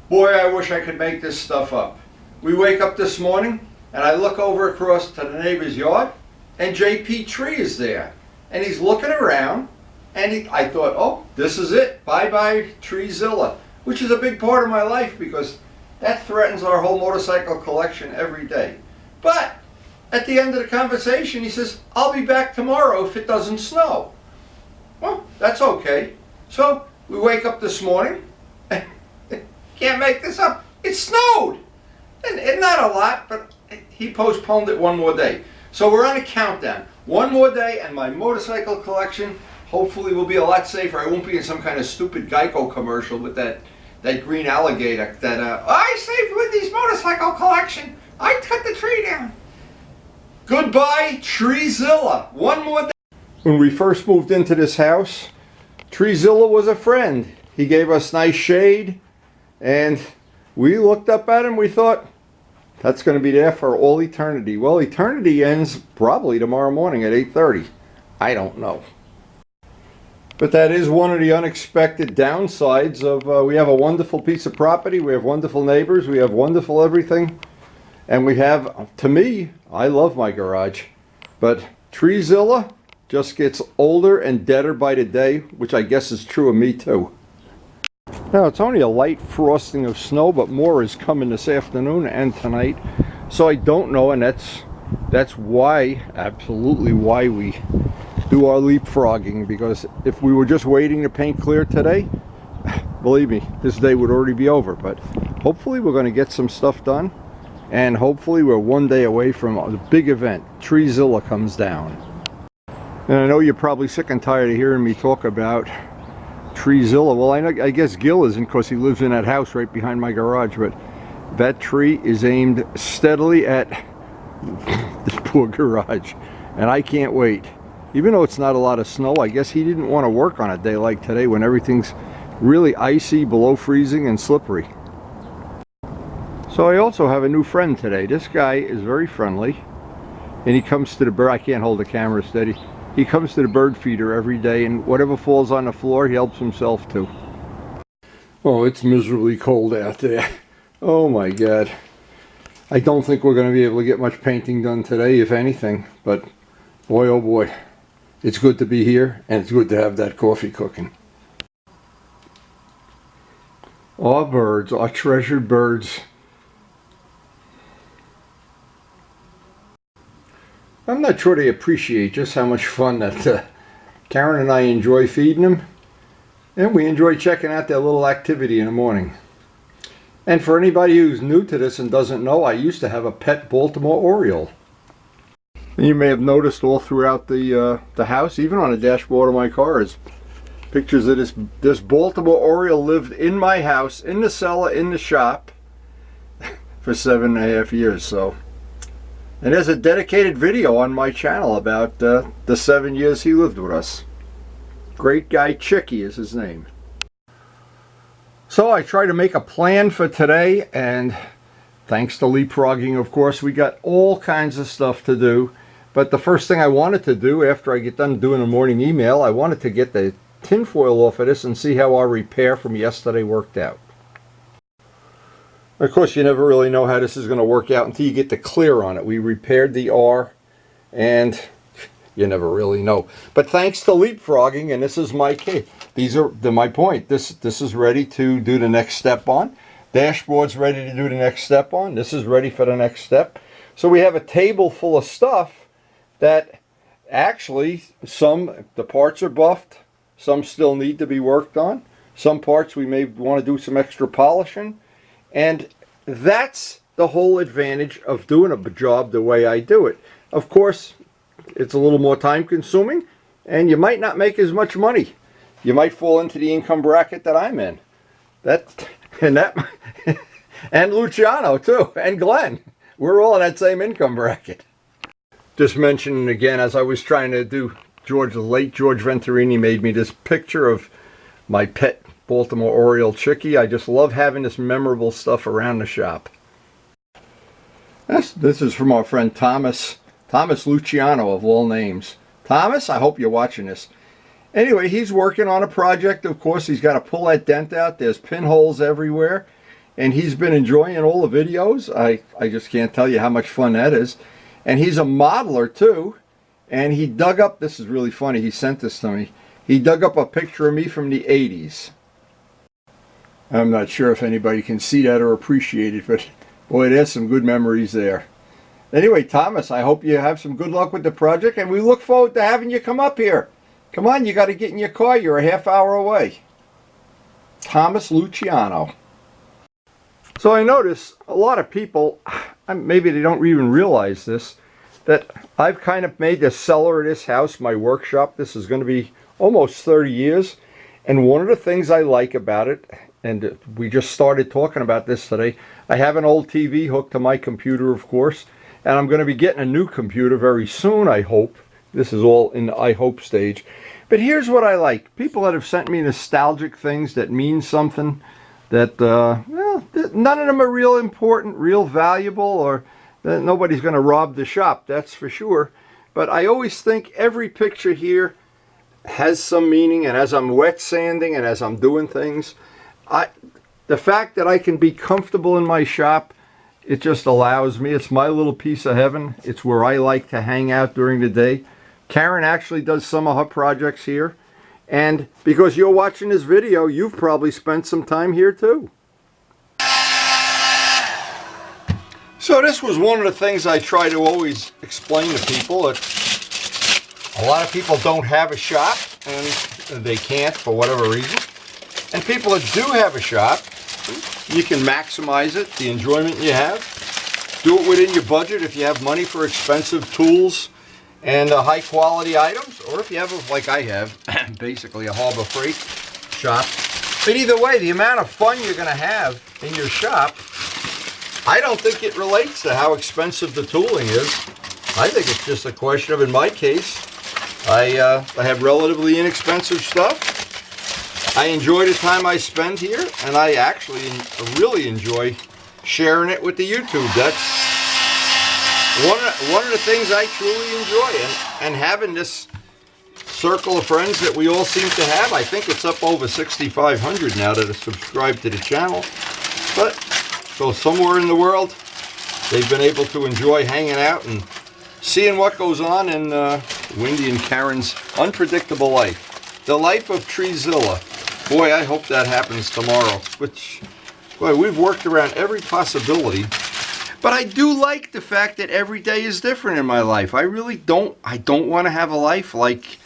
Boy, I wish I could make this stuff up. We wake up this morning and I look over across to the neighbor's yard and JP Tree is there. And he's looking around and I thought, oh, this is it. Bye-bye Treezilla, which is a big part of my life because that threatens our whole motorcycle collection every day. But at the end of the conversation, he says, I'll be back tomorrow if it doesn't snow. Well, that's okay. So we wake up this morning. Can't make this up. It snowed. And not a lot, but he postponed it one more day. So we're on a countdown. One more day and my motorcycle collection hopefully will be a lot safer. I won't be in some kind of stupid GEICO commercial with that green alligator that, I saved Wendy's motorcycle collection. I cut the tree down. Goodbye, Treezilla. One more day. When we first moved into this house, Treezilla was a friend. He gave us nice shade. And we looked up at him, we thought, that's going to be there for all eternity. Well, eternity ends probably tomorrow morning at 8:30. I don't know. But that is one of the unexpected downsides of, we have a wonderful piece of property, we have wonderful neighbors, we have wonderful everything. And we have, to me, I love my garage. But Treezilla just gets older and deader by the day, which I guess is true of me too. Now it's only a light frosting of snow, but more is coming this afternoon and tonight. So I don't know, and that's why, absolutely why we do our leapfrogging, because if we were just waiting to paint clear today, believe me, this day would already be over. But hopefully we're going to get some stuff done, and hopefully we're one day away from the big event. Treezilla comes down. And I know you're probably sick and tired of hearing me talk about Treezilla. Well, I guess Gil isn't because he lives in that house right behind my garage, but that tree is aimed steadily at this poor garage, and I can't wait. Even though it's not a lot of snow, I guess he didn't want to work on a day like today when everything's really icy, below freezing, and slippery. So I also have a new friend today. This guy is very friendly, and he comes to the bird. I can't hold the camera steady. He comes to the bird feeder every day, and whatever falls on the floor, he helps himself to. Oh, it's miserably cold out there. Oh my God. I don't think we're going to be able to get much painting done today, if anything. But boy, oh boy, it's good to be here, and it's good to have that coffee cooking. Our birds, our treasured birds. I'm not sure they appreciate just how much fun that Karen and I enjoy feeding them, and we enjoy checking out their little activity in the morning. And for anybody who's new to this and doesn't know, I used to have a pet Baltimore Oriole. And you may have noticed all throughout the house, even on the dashboard of my car, is pictures of this Baltimore Oriole lived in my house, in the cellar, in the shop, for 7.5 years. So. And there's a dedicated video on my channel about the 7 years he lived with us. Great guy, Chicky is his name. So I try to make a plan for today, and thanks to leapfrogging, of course, we got all kinds of stuff to do. But the first thing I wanted to do after I get done doing a morning email, I wanted to get the tinfoil off of this and see how our repair from yesterday worked out. Of course, you never really know how this is going to work out until you get the clear on it. We repaired the R, and you never really know. But thanks to leapfrogging, and this is my case. These are my point. This is ready to do the next step on. Dashboard's ready to do the next step on. This is ready for the next step. So we have a table full of stuff that actually the parts are buffed. Some still need to be worked on. Some parts we may want to do some extra polishing. And that's the whole advantage of doing a job the way I do it. Of course, it's a little more time consuming, and you might not make as much money. You might fall into the income bracket that I'm in. And Luciano too, and Glenn. We're all in that same income bracket. Just mentioning again, as I was trying to do, the late George Venturini made me this picture of my pet Baltimore Oriole Chicky. I just love having this memorable stuff around the shop. This is from our friend Thomas Luciano, of all names. Thomas, I hope you're watching this. Anyway, he's working on a project. Of course, he's got to pull that dent out. There's pinholes everywhere. and he's been enjoying all the videos. I just can't tell you how much fun that is. And he's a modeler too, and he dug up, this is really funny, he sent this to me. He dug up a picture of me from the 80s. I'm not sure if anybody can see that or appreciate it, but boy, there's some good memories there. Anyway, Thomas, I hope you have some good luck with the project, and we look forward to having you come up here. Come on, you got to get in your car. You're a half hour away. Thomas Luciano. So I notice a lot of people, maybe they don't even realize this, that I've kind of made the cellar of this house my workshop. This is going to be almost 30 years. And one of the things I like about it, and we just started talking about this today, I have an old TV hooked to my computer, of course. And I'm going to be getting a new computer very soon, I hope. This is all in the I hope stage. But here's what I like. People that have sent me nostalgic things that mean something, that well, none of them are real important, real valuable, or nobody's going to rob the shop, that's for sure. But I always think every picture here has some meaning, and as I'm wet sanding and as I'm doing things, the fact that I can be comfortable in my shop, it just allows me. It's my little piece of heaven. It's where I like to hang out during the day. Karen actually does some of her projects here. And because you're watching this video, you've probably spent some time here too. So this was one of the things I try to always explain to people. That a lot of people don't have a shop, and they can't for whatever reason. And people that do have a shop, you can maximize it, the enjoyment you have. Do it within your budget if you have money for expensive tools and high quality items, or if you have, like I have, basically a Harbor Freight shop. But either way, the amount of fun you're going to have in your shop, I don't think it relates to how expensive the tooling is. I think it's just a question of, in my case, I have relatively inexpensive stuff. I enjoy the time I spend here, and I actually really enjoy sharing it with the YouTube. That's one of the things I truly enjoy, and having this circle of friends that we all seem to have. I think it's up over 6,500 now that have subscribed to the channel. But so somewhere in the world, they've been able to enjoy hanging out and seeing what goes on in Wendy and Karen's unpredictable life. The life of Treezilla. Boy, I hope that happens tomorrow. Which, boy, we've worked around every possibility. But I do like the fact that every day is different in my life. I really don't. I don't want to have a life like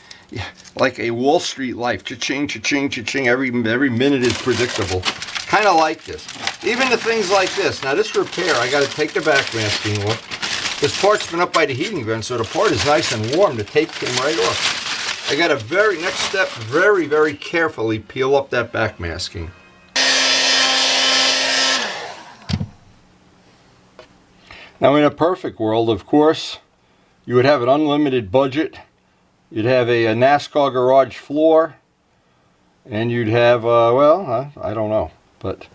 a Wall Street life. Cha-ching, cha-ching, cha-ching. Every minute is predictable. Kind of like this. Even the things like this. Now this repair, I got to take the backmasking off. This part's been up by the heating vent, so the part is nice and warm. The tape came right off. I got to next step, very, very carefully peel up that backmasking. Now in a perfect world, of course, you would have an unlimited budget. You'd have a NASCAR garage floor, and you'd have, well, I don't know. But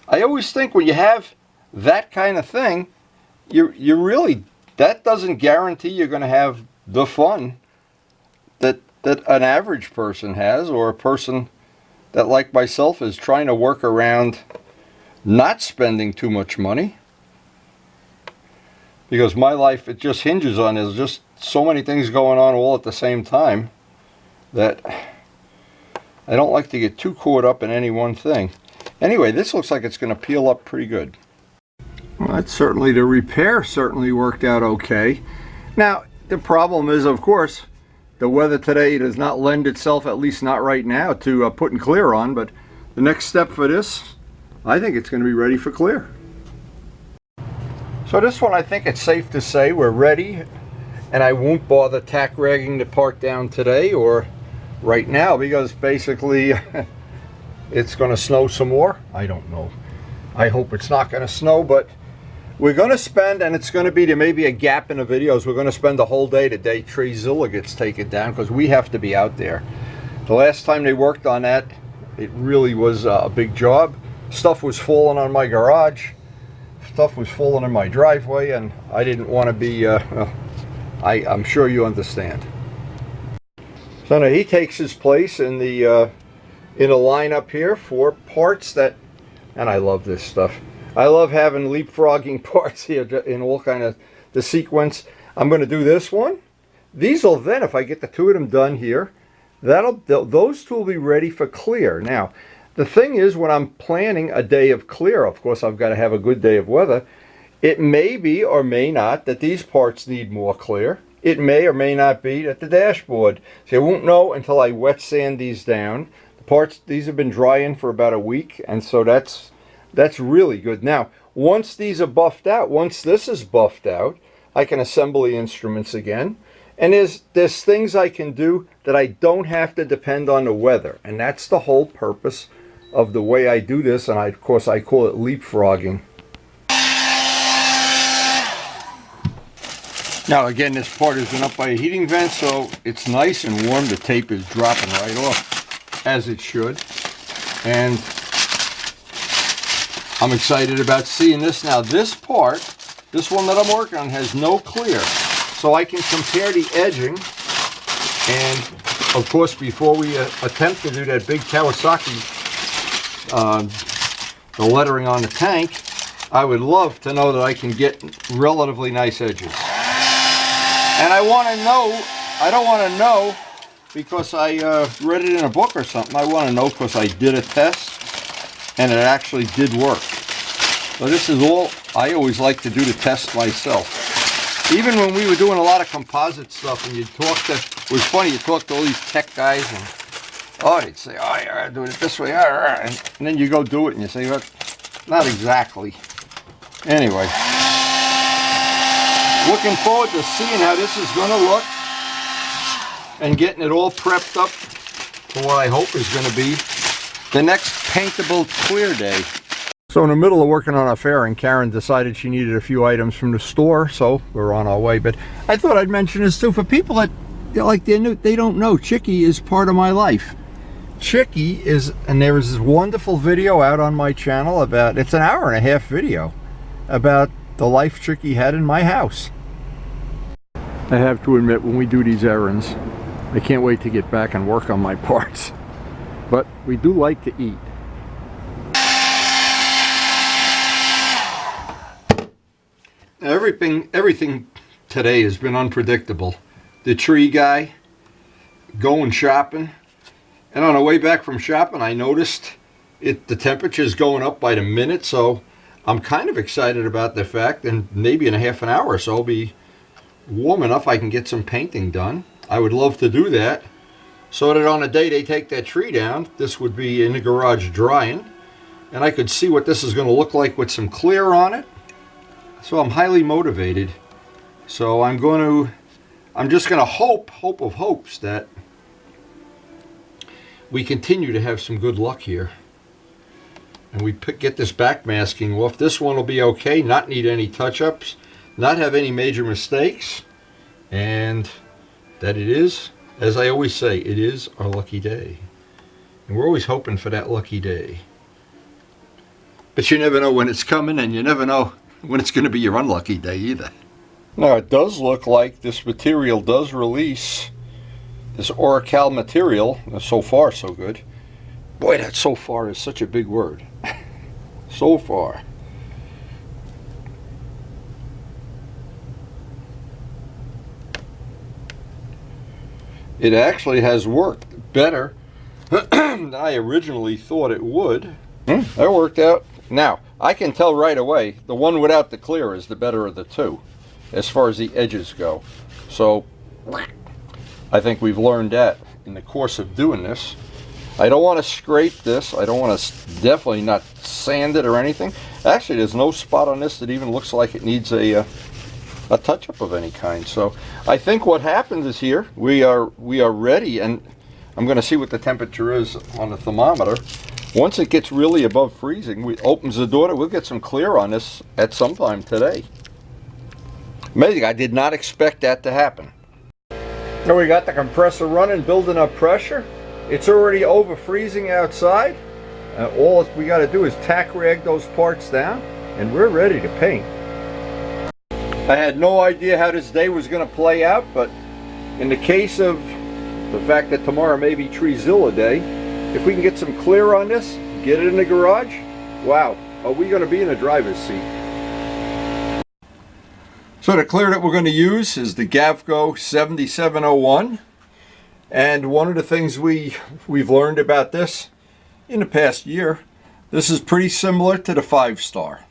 I always think when you have that kind of thing, you really, that doesn't guarantee you're going to have the fun that an average person has, or a person that, like myself, is trying to work around not spending too much money. Because my life, it just hinges on, there's just so many things going on all at the same time that I don't like to get too caught up in any one thing. Anyway, this looks like it's going to peel up pretty good. Well, that's certainly, the repair certainly worked out okay. Now, the problem is, of course, the weather today does not lend itself, at least not right now, to putting clear on. But the next step for this, I think it's going to be ready for clear. So this one, I think it's safe to say we're ready, and I won't bother tack ragging the part down today or right now, because basically it's going to snow some more. I don't know. I hope it's not going to snow, but we're going to spend, and it's going to be, there may be a gap in the videos, we're going to spend the whole day today Treezilla gets taken down, because we have to be out there. The last time they worked on that, it really was a big job. Stuff was falling on my garage. Stuff was falling in my driveway, and I didn't want to be, well, I'm sure you understand. So now he takes his place in the line up here for parts that And I love this stuff. I love having leapfrogging parts here in all kind of the sequence. I'm going to do this one. These will then, if I get the two of them done here, those two will be ready for clear. Now, the thing is, when I'm planning a day of clear, of course, I've got to have a good day of weather. It may be or may not that these parts need more clear. It may or may not be that the dashboard. So I won't know until I wet sand these down. The parts, these have been drying for about a week, and so that's really good. Now, once these are buffed out, once this is buffed out, I can assemble the instruments again. And there's things I can do that I don't have to depend on the weather. And that's the whole purpose of the way I do this. And of course, I call it leapfrogging. Now again, this part has been up by a heating vent, so it's nice and warm. The tape is dropping right off, as it should. And I'm excited about seeing this. Now this part, this one that I'm working on, has no clear. So I can compare the edging, and of course before we attempt to do that big Kawasaki, the lettering on the tank, I would love to know that I can get relatively nice edges. And I want to know, I don't want to know because I read it in a book or something. I want to know because I did a test and it actually did work. So this is all I always like to do to test myself. Even when we were doing a lot of composite stuff, and you'd talk to, it was funny, you talk to all these tech guys, and oh, they'd say, oh, yeah, I'm doing it this way, and then you go do it, and you say, well, not exactly. Anyway, looking forward to seeing how this is going to look, and getting it all prepped up for what I hope is going to be the next paintable clear day. So in the middle of working on a fairing, Karen decided she needed a few items from the store, so we're on our way. But I thought I'd mention this too for people that they don't know. Chicky is part of my life. Chicky is, and there is this wonderful video out on my channel about, it's an hour-and-a-half video about the life Chicky had in my house. I have to admit, when we do these errands, I can't wait to get back and work on my parts. But we do like to eat. Everything today has been unpredictable. The tree guy, going shopping, and on the way back from shopping I noticed the temperature's going up by the minute, so I'm kind of excited about the fact that maybe in a half an hour or so it'll be warm enough I can get some painting done. I would love to do that, so that on the day they take that tree down, this would be in the garage drying, and I could see what this is going to look like with some clear on it. So I'm highly motivated. So I'm just going to hope of hopes that we continue to have some good luck here. And we get this back masking off. This one will be okay, not need any touch-ups, not have any major mistakes. And that it is, as I always say, it is our lucky day. And we're always hoping for that lucky day. But you never know when it's coming, and you never know when it's going to be your unlucky day either. Now it does look like this material does release, this Oracal material. So far so good. Boy, that so far is such a big word. So far. It actually has worked better than I originally thought it would. That worked out. Now, I can tell right away, the one without the clear is the better of the two, as far as the edges go. So, I think we've learned that in the course of doing this. I don't want to scrape this. I don't want to, definitely not sand it or anything. Actually, there's no spot on this that even looks like it needs a touch-up of any kind. So, I think what happens is here, we are ready, and I'm going to see what the temperature is on the thermometer. Once it gets really above freezing, we opens the door, we'll get some clear on this at some time today. Amazing, I did not expect that to happen. Now we got the compressor running, building up pressure. It's already over freezing outside. All we got to do is tack rag those parts down, and we're ready to paint. I had no idea how this day was going to play out, but in the case of the fact that tomorrow may be Treezilla Day, if we can get some clear on this, get it in the garage, Wow, are we going to be in the driver's seat? So the clear that we're going to use is the GAVCO 7701. And one of the things we've learned about this in the past year, this is pretty similar to the 5-star.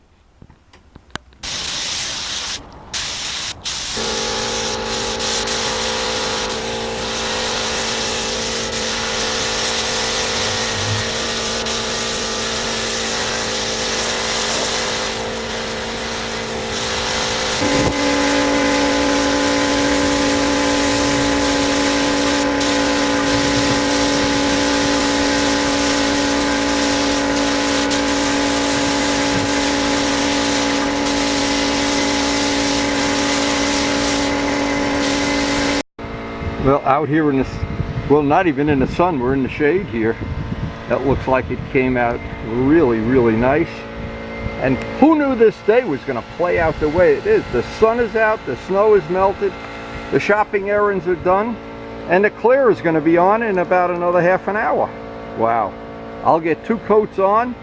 Well, out here in this, well, not even in the sun, we're in the shade here. That looks like it came out really, really nice. And who knew this day was going to play out the way it is? The sun is out, the snow is melted, the shopping errands are done, and the clear is going to be on in about another half an hour. Wow. I'll get 2 coats on,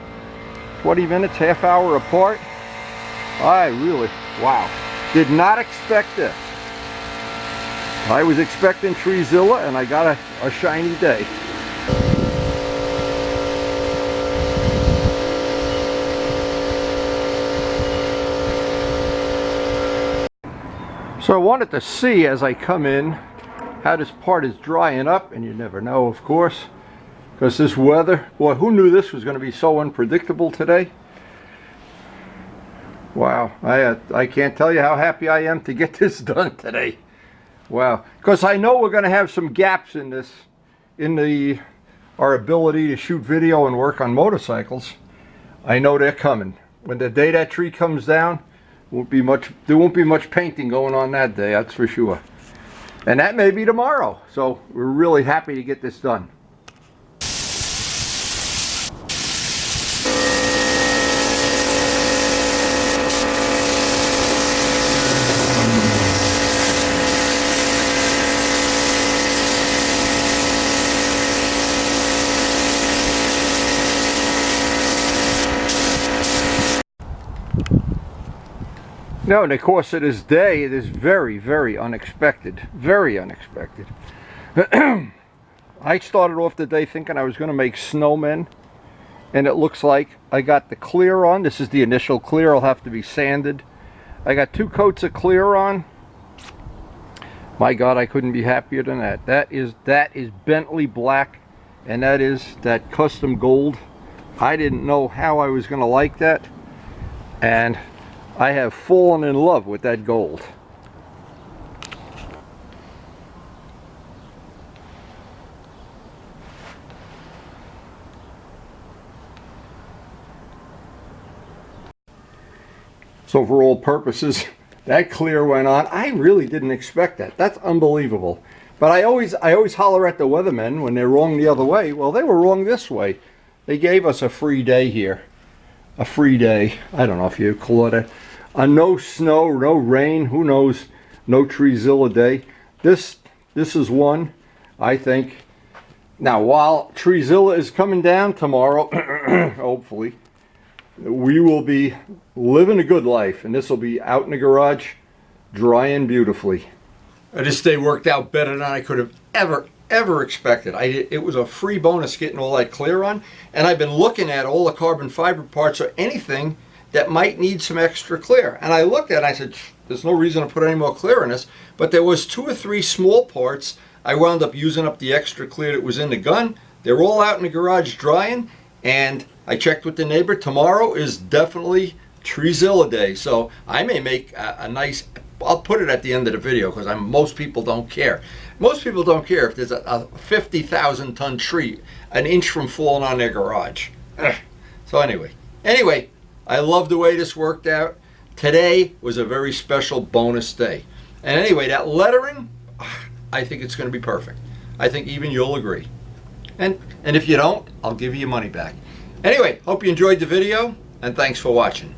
20 minutes, half hour apart. I really, wow. Did not expect this. I was expecting Treezilla, and I got a shiny day. So I wanted to see as I come in how this part is drying up, and you never know, of course, because this weather, boy, who knew this was going to be so unpredictable today? Our I can't tell you how happy I am to get this done today. Wow, because I know we're going to have some gaps in this, our ability to shoot video and work on motorcycles. I know they're coming. When the day that tree comes down, there won't be much painting going on that day, that's for sure. And that may be tomorrow. So we're really happy to get this done. No, and of course it is day. It is very, very unexpected. Very unexpected. I started off the day thinking I was going to make snowmen, and it looks like I got the clear on. This is the initial clear. I'll have to be sanded. I got 2 coats of clear on. My God, I couldn't be happier than that. That is Bentley black, and that is that custom gold. I didn't know how I was going to like that, and I have fallen in love with that gold. So for all purposes, that clear went on. I really didn't expect that. That's unbelievable. But I always holler at the weathermen when they're wrong the other way. Well, they were wrong this way. They gave us a free day here. A free day. I don't know if you call it a no snow, no rain, who knows, no Treezilla day. This is one, I think. Now, while Treezilla is coming down tomorrow, hopefully, we will be living a good life, and this will be out in the garage, drying beautifully. This day worked out better than I could have ever expected. It was a free bonus getting all that clear on, and I've been looking at all the carbon fiber parts or anything that might need some extra clear. And I looked at it and I said, there's no reason to put any more clear in this. But there was 2 or 3 small parts. I wound up using up the extra clear that was in the gun. They're all out in the garage drying. And I checked with the neighbor. Tomorrow is definitely Treezilla day. So I may make a nice, I'll put it at the end of the video because most people don't care. Most people don't care if there's a 50,000 ton tree an inch from falling on their garage. So anyway, I love the way this worked out. Today was a very special bonus day. And anyway, that lettering, I think it's going to be perfect. I think even you'll agree. And if you don't, I'll give you your money back. Anyway, hope you enjoyed the video, and thanks for watching.